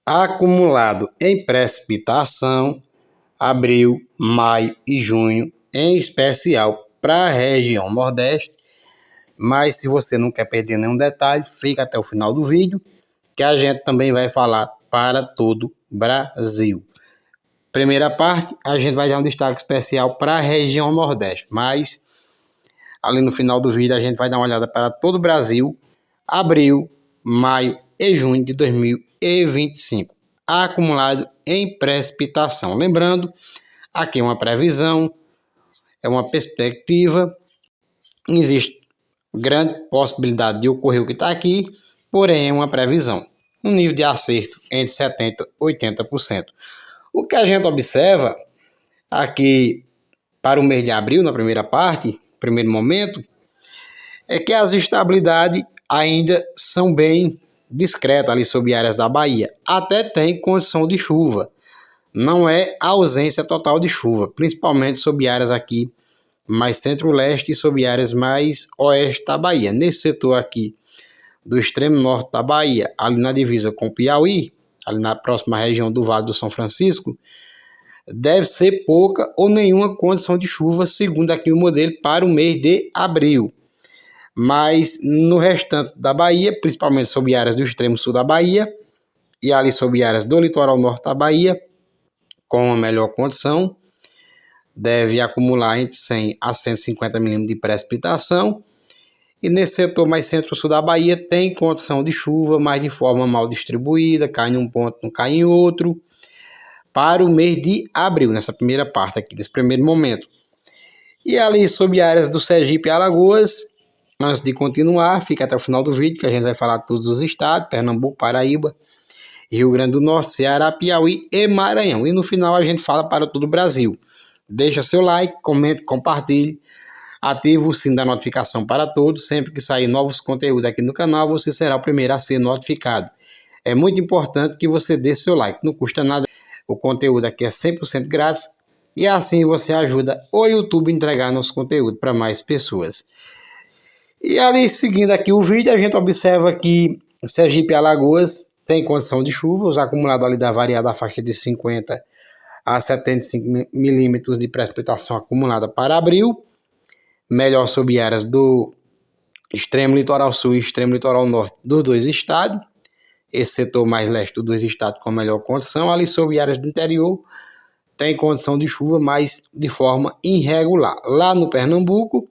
Acumulado em precipitação, abril, maio e junho, em especial para a região Nordeste. Mas se você não quer perder nenhum detalhe, fica até o final do vídeo, que a gente também vai falar para todo o Brasil. Primeira parte, a gente vai dar um destaque especial para a região Nordeste, mas ali no final do vídeo a gente vai dar uma olhada para todo o Brasil, abril, maio e junho de 2025, acumulado em precipitação. Lembrando, aqui é uma previsão, é uma perspectiva, existe grande possibilidade de ocorrer o que está aqui, porém é uma previsão. Um nível de acerto entre 70% e 80%. O que a gente observa aqui para o mês de abril, na primeira parte, primeiro momento, é que as estabilidades ainda são bem discretas ali sobre áreas da Bahia. Até tem condição de chuva. Não é ausência total de chuva, principalmente sobre áreas aqui mais centro-leste e sobre áreas mais oeste da Bahia. Nesse setor aqui do extremo norte da Bahia, ali na divisa com Piauí, ali na próxima região do Vale do São Francisco, deve ser pouca ou nenhuma condição de chuva, segundo aqui o modelo, para o mês de abril. Mas no restante da Bahia, principalmente sobre áreas do extremo sul da Bahia e ali sobre áreas do litoral norte da Bahia, com uma melhor condição, deve acumular entre 100 a 150 milímetros de precipitação. E nesse setor mais centro-sul da Bahia tem condição de chuva, mas de forma mal distribuída, cai em um ponto, não cai em outro, para o mês de abril, nessa primeira parte aqui, nesse primeiro momento. E ali sobre áreas do Sergipe e Alagoas, antes de continuar, fica até o final do vídeo, que a gente vai falar de todos os estados, Pernambuco, Paraíba, Rio Grande do Norte, Ceará, Piauí e Maranhão. E no final a gente fala para todo o Brasil. Deixa seu like, comente, compartilhe, ative o sino da notificação para todos. Sempre que sair novos conteúdos aqui no canal, você será o primeiro a ser notificado. É muito importante que você dê seu like, não custa nada. O conteúdo aqui é 100% grátis e assim você ajuda o YouTube a entregar nosso conteúdo para mais pessoas. E ali, seguindo aqui o vídeo, a gente observa que Sergipe e Alagoas tem condição de chuva, os acumulados ali da variar da faixa de 50 a 75 milímetros de precipitação acumulada para abril, melhor sobre áreas do extremo litoral sul e extremo litoral norte dos dois estados, esse setor mais leste dos dois estados com melhor condição, ali sobre áreas do interior tem condição de chuva, mas de forma irregular. Lá no Pernambuco,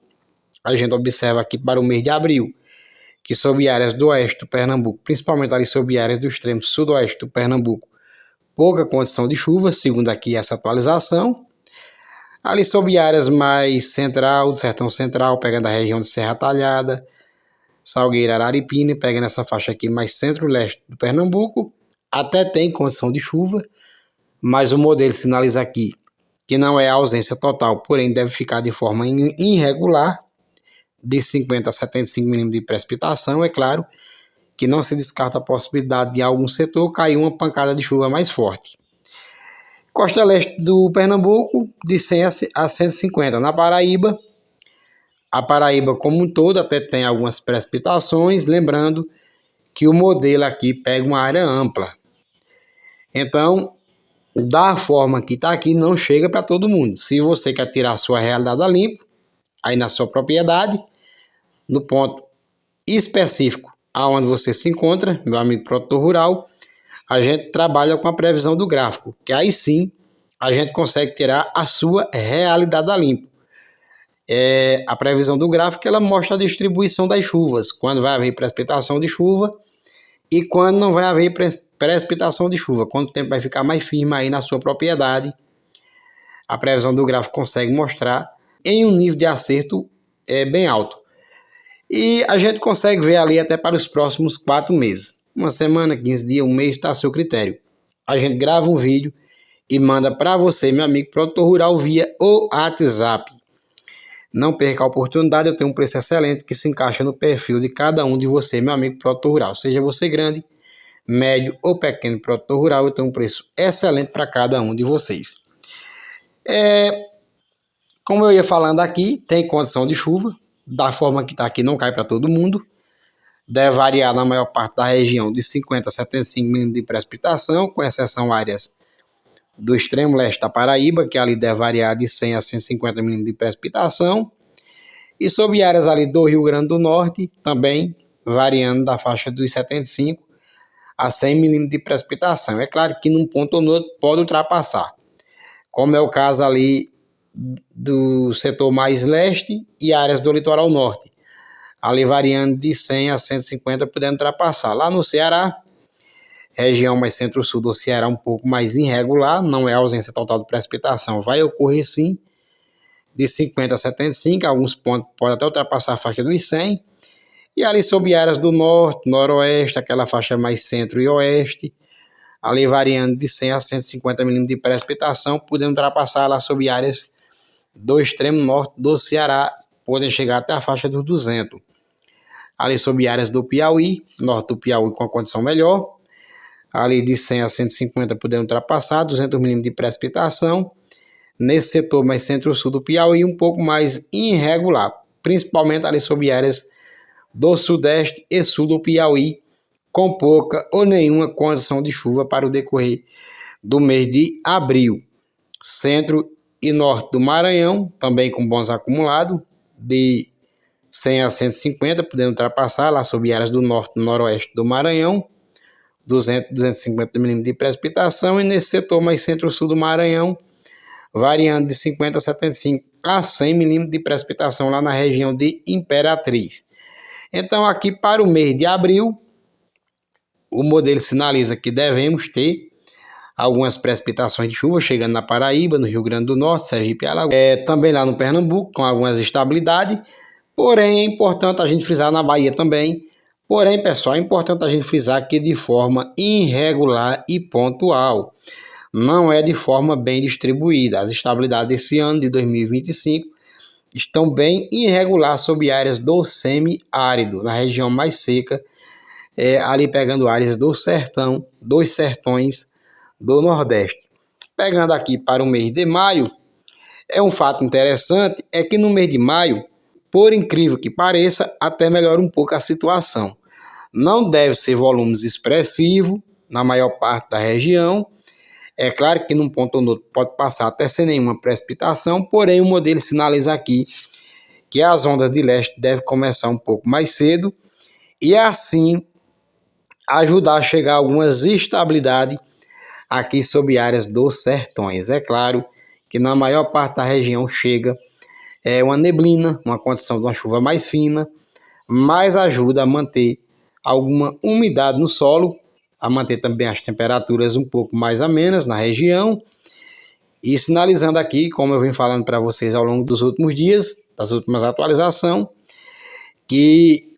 a gente observa aqui para o mês de abril, que sobre áreas do oeste do Pernambuco, principalmente ali sobre áreas do extremo sudoeste do Pernambuco, pouca condição de chuva, segundo aqui essa atualização. Ali sobre áreas mais central, do Sertão Central, pegando a região de Serra Talhada, Salgueira, Araripina, pegando essa faixa aqui mais centro-leste do Pernambuco, até tem condição de chuva, mas o modelo sinaliza aqui que não é ausência total, porém deve ficar de forma irregular, de 50 a 75 milímetros de precipitação. É claro que não se descarta a possibilidade de algum setor cair uma pancada de chuva mais forte. Costa leste do Pernambuco, de 100 a 150. Na Paraíba, a Paraíba como um todo até tem algumas precipitações, lembrando que o modelo aqui pega uma área ampla. Então, da forma que está aqui, não chega para todo mundo. Se você quer tirar a sua realidade a limpo, aí na sua propriedade, no ponto específico aonde você se encontra, meu amigo produtor rural, a gente trabalha com a previsão do gráfico, que aí sim a gente consegue tirar a sua realidade a limpo. A previsão do gráfico, ela mostra a distribuição das chuvas, quando vai haver precipitação de chuva e quando não vai haver precipitação de chuva, quando o tempo vai ficar mais firme aí na sua propriedade. A previsão do gráfico consegue mostrar em um nível de acerto bem alto. E a gente consegue ver ali até para os próximos 4 meses. Uma semana, 15 dias, um mês, está a seu critério. A gente grava um vídeo e manda para você, meu amigo produtor rural, via o WhatsApp. Não perca a oportunidade, eu tenho um preço excelente que se encaixa no perfil de cada um de você, meu amigo produtor rural. Seja você grande, médio ou pequeno produtor rural, eu tenho um preço excelente para cada um de vocês. Como eu ia falando aqui, tem condição de chuva, da forma que está aqui não cai para todo mundo. deve variar na maior parte da região de 50 a 75 milímetros de precipitação, com exceção áreas do extremo leste da Paraíba, que ali deve variar de 100 a 150 milímetros de precipitação, e sobre áreas ali do Rio Grande do Norte, também variando da faixa dos 75 a 100 milímetros de precipitação. É claro que num ponto ou no outro pode ultrapassar, como é o caso ali do setor mais leste e áreas do litoral norte, ali variando de 100 a 150, podendo ultrapassar. Lá no Ceará, região mais centro-sul do Ceará, um pouco mais irregular, não é ausência total de precipitação, vai ocorrer sim, de 50 a 75, alguns pontos podem até ultrapassar a faixa dos 100, e ali sobre áreas do norte, noroeste, aquela faixa mais centro e oeste, ali variando de 100 a 150 milímetros de precipitação, podendo ultrapassar lá sobre áreas do extremo norte do Ceará, podem chegar até a faixa dos 200. Ali sobre áreas do Piauí, norte do Piauí com a condição melhor, ali de 100 a 150 podendo ultrapassar, 200 milímetros de precipitação. Nesse setor mais centro-sul do Piauí, um pouco mais irregular, principalmente ali sobre áreas do sudeste e sul do Piauí, com pouca ou nenhuma condição de chuva para o decorrer do mês de abril. Centro e norte do Maranhão, também com bons acumulados, de 100 a 150, podendo ultrapassar lá sobre áreas do norte e noroeste do Maranhão, 200 250 milímetros de precipitação, e nesse setor mais centro-sul do Maranhão, variando de 50 a 75 a 100 milímetros de precipitação lá na região de Imperatriz. Então, aqui para o mês de abril, o modelo sinaliza que devemos ter algumas precipitações de chuva chegando na Paraíba, no Rio Grande do Norte, Sergipe e Alagoas, também lá no Pernambuco, com algumas estabilidades. Porém, é importante a gente frisar na Bahia também. Porém, pessoal, é importante a gente frisar que de forma irregular e pontual. Não é de forma bem distribuída. As estabilidades desse ano, de 2025, estão bem irregulares sobre áreas do semiárido, na região mais seca, ali pegando áreas do sertão, dos sertões do Nordeste. Pegando aqui para o mês de maio, é um fato interessante, é que no mês de maio, por incrível que pareça, até melhora um pouco a situação. Não deve ser volumes expressivos na maior parte da região. É claro que num ponto ou no outro pode passar até sem nenhuma precipitação, porém o modelo sinaliza aqui que as ondas de leste devem começar um pouco mais cedo e assim ajudar a chegar a algumas estabilidades aqui sobre áreas dos sertões. É claro que na maior parte da região chega uma neblina, uma condição de uma chuva mais fina, mas ajuda a manter alguma umidade no solo, a manter também as temperaturas um pouco mais amenas na região, e sinalizando aqui, como eu venho falando para vocês ao longo dos últimos dias, das últimas atualizações, que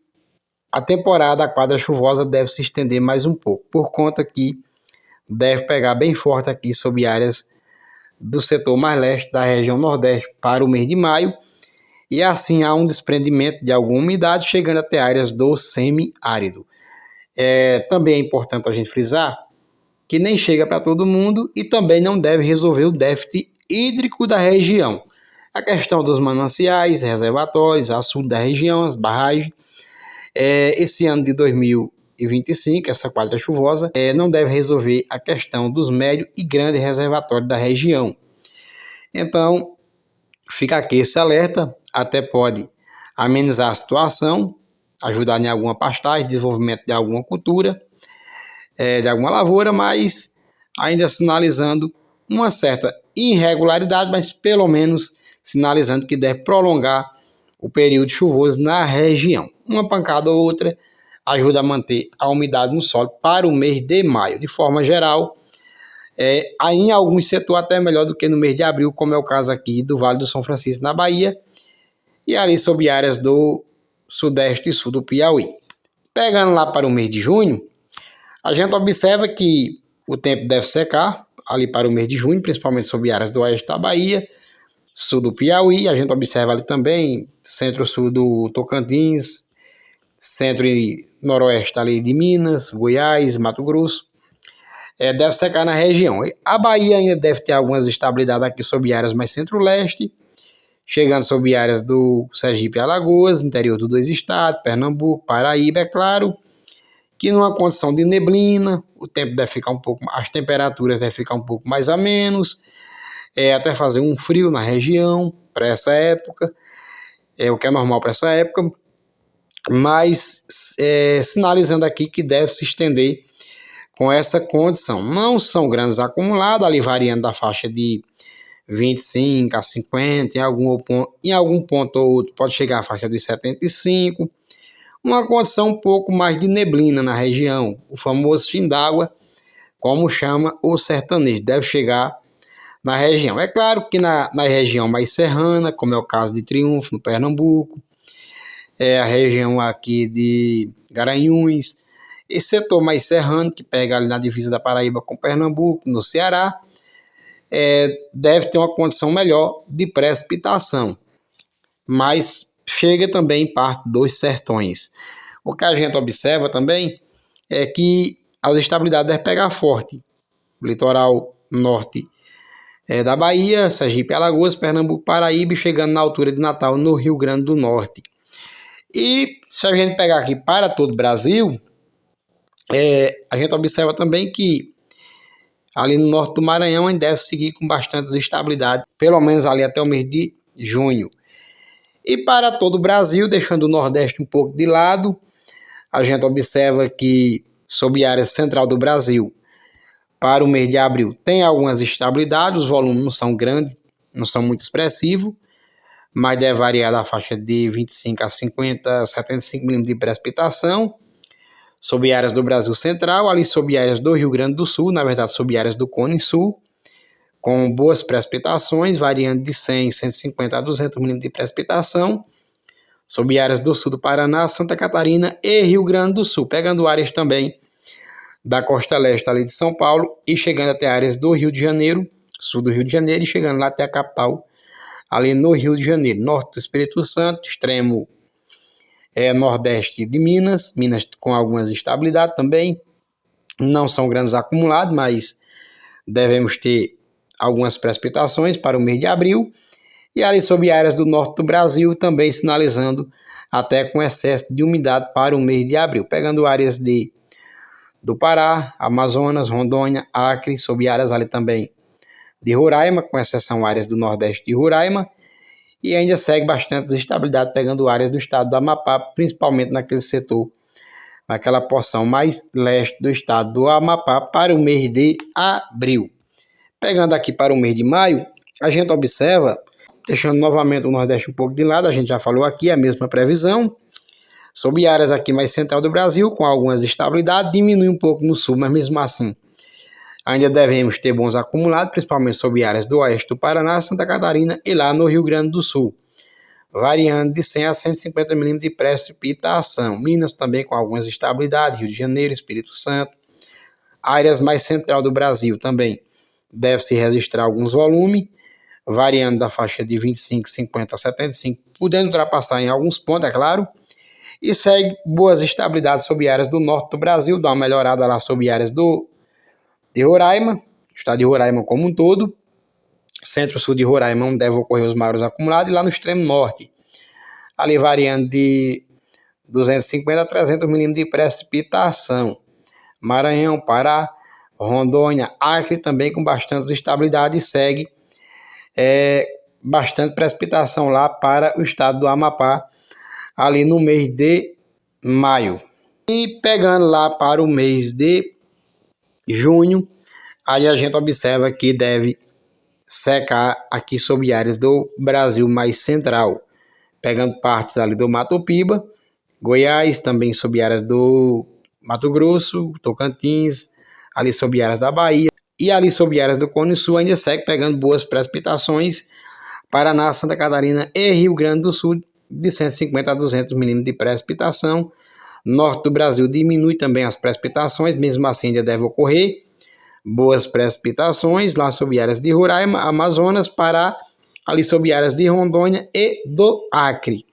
a temporada, a quadra chuvosa deve se estender mais um pouco, por conta que deve pegar bem forte aqui sobre áreas do setor mais leste da região nordeste para o mês de maio, e assim há um desprendimento de alguma umidade chegando até áreas do semiárido. Também é importante a gente frisar que nem chega para todo mundo e também não deve resolver o déficit hídrico da região. A questão dos mananciais, reservatórios, açudes da região, as barragens. Esse ano de 2025, essa quadra chuvosa, não deve resolver a questão dos médios e grandes reservatórios da região. Então, fica aqui esse alerta, até pode amenizar a situação, ajudar em alguma pastagem, desenvolvimento de alguma cultura, de alguma lavoura, mas ainda sinalizando uma certa irregularidade, mas pelo menos sinalizando que deve prolongar o período chuvoso na região. Uma pancada ou outra ajuda a manter a umidade no solo para o mês de maio. De forma geral, aí em alguns setores até melhor do que no mês de abril, como é o caso aqui do Vale do São Francisco, na Bahia, e ali sobre áreas do sudeste e sul do Piauí. Pegando lá para o mês de junho, a gente observa que o tempo deve secar ali para o mês de junho, principalmente sobre áreas do oeste da Bahia, sul do Piauí. A gente observa ali também centro-sul do Tocantins, centro e noroeste ali de Minas, Goiás, Mato Grosso. Deve secar na região. A Bahia ainda deve ter algumas estabilidades aqui sobre áreas mais centro-leste chegando sobre áreas do Sergipe e Alagoas, interior dos dois estados, Pernambuco, Paraíba. É claro que numa condição de neblina, o tempo deve ficar um pouco, as temperaturas devem ficar um pouco mais a menos, até fazer um frio na região para essa época, o que é normal para essa época, mas sinalizando aqui que deve se estender com essa condição. Não são grandes acumulados, ali variando da faixa de 25 a 50, em algum ponto ou outro pode chegar à faixa dos 75, uma condição um pouco mais de neblina na região, o famoso fim d'água, como chama o sertanejo, deve chegar na região. É claro que na região mais serrana, como é o caso de Triunfo, no Pernambuco, a região aqui de Garanhuns, esse setor mais serrano, que pega ali na divisa da Paraíba com Pernambuco, no Ceará, deve ter uma condição melhor de precipitação, mas chega também em parte dos sertões. O que a gente observa também é que as estabilidades devem pegar forte. Litoral norte da Bahia, Sergipe, Alagoas, Pernambuco, Paraíba, e chegando na altura de Natal, no Rio Grande do Norte. E se a gente pegar aqui para todo o Brasil, a gente observa também que ali no norte do Maranhão ainda deve seguir com bastante estabilidade, pelo menos ali até o mês de junho. E para todo o Brasil, deixando o Nordeste um pouco de lado, a gente observa que sob a área central do Brasil, para o mês de abril, tem algumas estabilidades, os volumes não são grandes, não são muito expressivos, mas deve variar da faixa de 25 a 50, 75 milímetros de precipitação, sob áreas do Brasil Central, ali sob áreas do Rio Grande do Sul, na verdade sob áreas do Cone Sul, com boas precipitações, variando de 100, 150 a 200 milímetros de precipitação, sob áreas do sul do Paraná, Santa Catarina e Rio Grande do Sul, pegando áreas também da costa leste ali de São Paulo e chegando até áreas do Rio de Janeiro, sul do Rio de Janeiro, e chegando lá até a capital, ali no Rio de Janeiro, norte do Espírito Santo, extremo nordeste de Minas com algumas estabilidades também, não são grandes acumulados, mas devemos ter algumas precipitações para o mês de abril, e ali sobre áreas do norte do Brasil também sinalizando até com excesso de umidade para o mês de abril, pegando áreas do Pará, Amazonas, Rondônia, Acre, sob áreas ali também de Roraima, com exceção áreas do nordeste de Roraima, e ainda segue bastante estabilidade, pegando áreas do estado do Amapá, principalmente naquele setor, naquela porção mais leste do estado do Amapá, para o mês de abril. Pegando aqui para o mês de maio, a gente observa, deixando novamente o Nordeste um pouco de lado, a gente já falou aqui, a mesma previsão, sobre áreas aqui mais central do Brasil, com algumas estabilidades, diminui um pouco no sul, mas mesmo assim, ainda devemos ter bons acumulados, principalmente sobre áreas do oeste do Paraná, Santa Catarina e lá no Rio Grande do Sul, variando de 100 a 150 milímetros de precipitação. Minas também com algumas estabilidades, Rio de Janeiro, Espírito Santo. Áreas mais central do Brasil também deve-se registrar alguns volumes, variando da faixa de 25, 50 a 75, podendo ultrapassar em alguns pontos, é claro, e segue boas estabilidades sobre áreas do norte do Brasil, dá uma melhorada lá sobre áreas de Roraima, estado de Roraima como um todo, centro-sul de Roraima onde deve ocorrer os maiores acumulados, e lá no extremo norte, ali variando de 250 a 300 milímetros de precipitação. Maranhão, Pará, Rondônia, Acre também com bastante estabilidade, e segue bastante precipitação lá para o estado do Amapá, ali no mês de maio. E pegando lá para o mês de junho, aí a gente observa que deve secar aqui sobre áreas do Brasil mais central, pegando partes ali do Mato Piba, Goiás, também sobre áreas do Mato Grosso, Tocantins, ali sobre áreas da Bahia, e ali sobre áreas do Cone Sul ainda segue pegando boas precipitações, Paraná, Santa Catarina e Rio Grande do Sul, de 150 a 200 milímetros de precipitação. Norte do Brasil diminui também as precipitações, mesmo assim ainda deve ocorrer boas precipitações lá sobre áreas de Roraima, Amazonas, Pará, ali sobre áreas de Rondônia e do Acre.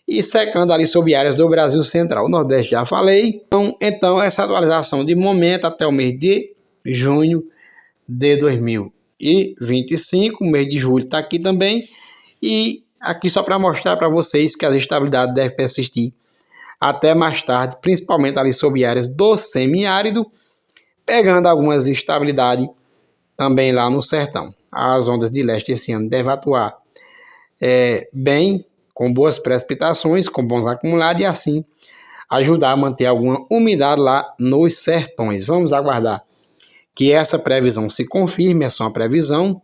E secando ali sobre áreas do Brasil Central. O Nordeste já falei. Então essa atualização de momento até o mês de junho de 2025. O mês de julho está aqui também. E aqui só para mostrar para vocês que as instabilidades devem persistir até mais tarde, principalmente ali sobre áreas do semiárido, pegando algumas instabilidades também lá no sertão. As ondas de leste esse ano devem atuar bem, com boas precipitações, com bons acumulados e assim ajudar a manter alguma umidade lá nos sertões. Vamos aguardar que essa previsão se confirme, é só uma previsão.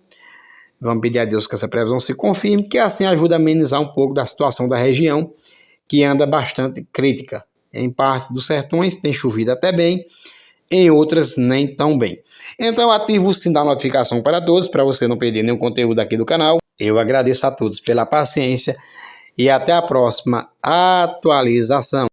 Vamos pedir a Deus que essa previsão se confirme, que assim ajuda a amenizar um pouco da situação da região, que anda bastante crítica. Em partes dos sertões tem chovido até bem, em outras nem tão bem. Então ativa o sininho da notificação para todos, para você não perder nenhum conteúdo aqui do canal. Eu agradeço a todos pela paciência e até a próxima atualização.